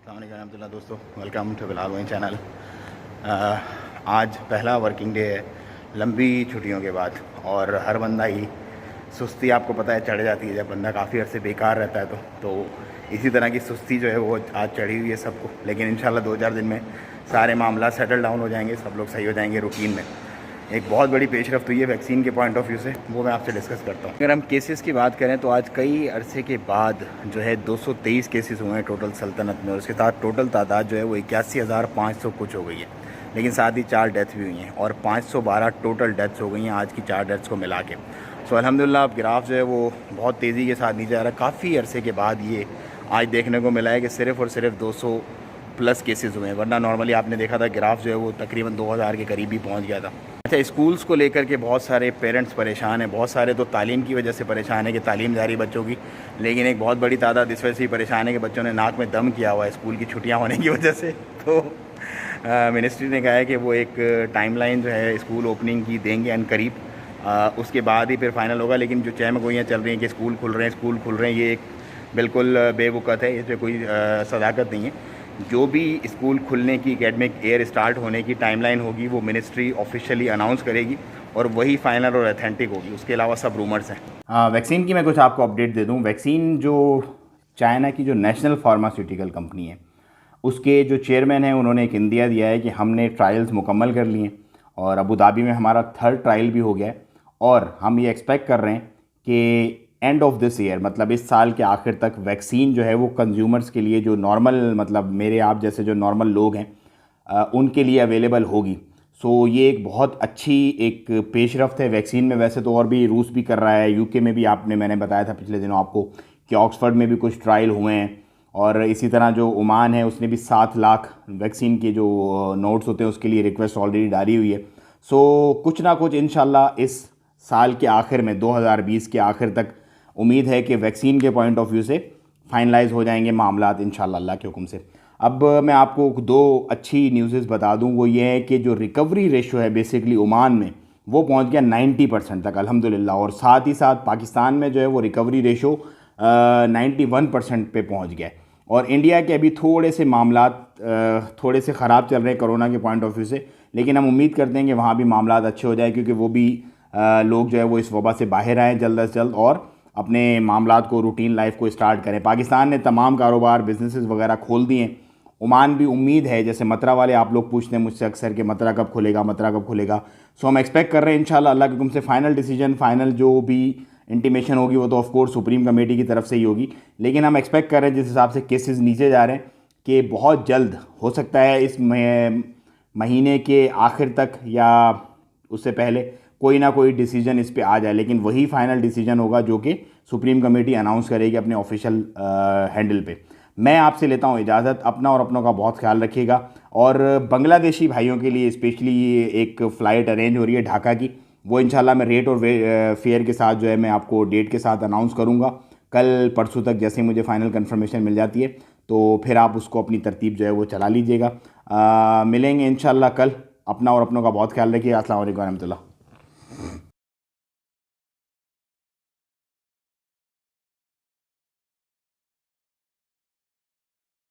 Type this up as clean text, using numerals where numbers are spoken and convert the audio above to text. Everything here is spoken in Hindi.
अलहमदिल्ला दोस्तों, वेलकम टू बिलाल वहीं चैनल। आज पहला वर्किंग डे है लंबी छुट्टियों के बाद, और हर बंदा ही सुस्ती आपको पता है चढ़ जाती है जब बंदा काफ़ी अर्से बेकार रहता है तो इसी तरह की सुस्ती जो है वो आज चढ़ी हुई है सबको। लेकिन इंशाल्लाह 2-4 दिन में सारे मामला सेटल डाउन हो जाएंगे, सब लोग सही हो जाएंगे रूटीन में। एक बहुत बड़ी पेशरफ्त हुई है वैक्सीन के पॉइंट ऑफ व्यू से, वो मैं आपसे डिस्कस करता हूँ। अगर हम केसेस की बात करें तो आज कई अरसे के बाद जो है 223 केसेस हुए हैं टोटल सल्तनत में, और उसके साथ टोटल तादाद जो है वो 81,500 कुछ हो गई है। लेकिन साथ ही 4 डेथ भी हुई हैं और 512 टोटल डेथ्स हो गई हैं आज की 4 डेथ्स को मिला के। सो अल्हम्दुलिल्लाह अब ग्राफ जो है वो बहुत तेज़ी के साथ नीचे आ रहा है। काफ़ी अरसे के बाद ये आज देखने को मिला है कि सिर्फ़ और सिर्फ 200 प्लस केसेस हुए हैं, वरना नॉर्मली आपने देखा था ग्राफ जो है वो तकरीबन 2000 के करीब ही पहुंच गया था। अच्छा, स्कूल्स को लेकर के बहुत सारे पेरेंट्स परेशान हैं, बहुत सारे तो तालीम की वजह से परेशान है कि तालीम जारी बच्चों की, लेकिन एक बहुत बड़ी तादाद इस वजह से ही परेशान है कि बच्चों ने नाक में दम किया हुआ है स्कूल की छुट्टियाँ होने की वजह से। तो मिनिस्ट्री ने कहा है कि वो एक टाइमलाइन जो है स्कूल ओपनिंग की देंगे अन करीब, उसके बाद ही फिर फाइनल होगा। लेकिन जो चहमगोइयाँ चल रही हैं कि स्कूल खुल रहे हैं, ये एक बिल्कुल बेवकूफ़त है, इसमें कोई सदाकत नहीं है। जो भी स्कूल खुलने की एकेडमिक ईयर स्टार्ट होने की टाइमलाइन होगी वो मिनिस्ट्री ऑफिशियली अनाउंस करेगी और वही फाइनल और अथेंटिक होगी, उसके अलावा सब रूमर्स हैं। वैक्सीन की मैं कुछ आपको अपडेट दे दूं। वैक्सीन जो चाइना की जो नेशनल फार्मास्यूटिकल कंपनी है उसके जो चेयरमैन हैं उन्होंने एक इंदिया दिया है कि हमने ट्रायल्स मुकम्मल कर लिए और अबू धाबी में हमारा 3rd ट्रायल भी हो गया है, और हम ये एक्सपेक्ट कर रहे हैं कि एंड ऑफ दिस ईयर, मतलब इस साल के आखिर तक वैक्सीन जो है वो कंज्यूमर्स के लिए, जो नॉर्मल मतलब मेरे आप जैसे जो नॉर्मल लोग हैं उनके लिए अवेलेबल होगी। सो ये एक बहुत अच्छी एक पेशरफ्त है वैक्सीन में। वैसे तो और भी रूस भी कर रहा है, यूके में भी मैंने बताया था पिछले दिनों आपको कि ऑक्सफर्ड में भी कुछ ट्रायल हुए हैं, और इसी तरह जो ओमान है उसने भी 7 लाख वैक्सीन के जो नोट्स होते हैं उसके लिए रिक्वेस्ट ऑलरेडी डाली हुई है। सो कुछ ना कुछ इंशाल्लाह इस साल के आखिर में 2020 के आखिर तक उम्मीद है कि वैक्सीन के पॉइंट ऑफ व्यू से फाइनलाइज हो जाएंगे मामलात इंशाल्लाह अल्लाह के हुक्म से। अब मैं आपको 2 अच्छी न्यूज़ बता दूं, वो ये है कि जो रिकवरी रेशो है बेसिकली ओमान में वो पहुंच गया 90% तक अल्हम्दुलिल्लाह, और साथ ही साथ पाकिस्तान में जो है वो रिकवरी रेशो 91% पे पहुंच गया है। और इंडिया के अभी थोड़े से मामलात थोड़े से ख़राब चल रहे हैं कोरोना के पॉइंट ऑफ व्यू से, लेकिन हम उम्मीद करते हैं कि वहाँ भी मामलात अच्छे हो जाए, क्योंकि वो भी लोग जो है वो इस वबा से बाहर आएँ जल्द अज जल्द और अपने मामलात को, रूटीन लाइफ को स्टार्ट करें। पाकिस्तान ने तमाम कारोबार बिजनेसेस वगैरह खोल दिए हैं। ओमान भी उम्मीद है, जैसे मतरा वाले आप लोग पूछते हैं मुझसे अक्सर कि मतरा कब खुलेगा। सो हम एक्सपेक्ट कर रहे हैं इंशाल्लाह अल्लाह के हुक्म से फाइनल डिसीजन, फाइनल जो भी इंटीमेशन होगी वो तो ऑफ कोर्स सुप्रीम कमेटी की तरफ से ही होगी, लेकिन हम एक्सपेक्ट कर रहे हैं जिस हिसाब से केसेस नीचे जा रहे हैं कि बहुत जल्द हो सकता है इस महीने के आखिर तक या उससे पहले कोई ना कोई डिसीजन इस पे आ जाए। लेकिन वही फाइनल डिसीजन होगा जो कि सुप्रीम कमेटी अनाउंस करेगी अपने ऑफिशियल हैंडल पे। मैं आपसे लेता हूँ इजाज़त। अपना और अपनों का बहुत ख्याल रखिएगा, और बांग्लादेशी भाइयों के लिए स्पेशली एक फ़्लाइट अरेंज हो रही है ढाका की, वो इंशाल्लाह मैं रेट और फेयर के साथ जो है मैं आपको डेट के साथ अनाउंस करूँगा कल परसों तक। जैसे मुझे फ़ाइनल कन्फर्मेशन मिल जाती है तो फिर आप उसको अपनी तरतीब जो है वो चला लीजिएगा। मिलेंगे इंशाल्लाह कल। अपना और अपनों का बहुत ख्याल रखिएगा। अस्सलाम वालेकुम रहमतुल्लाह।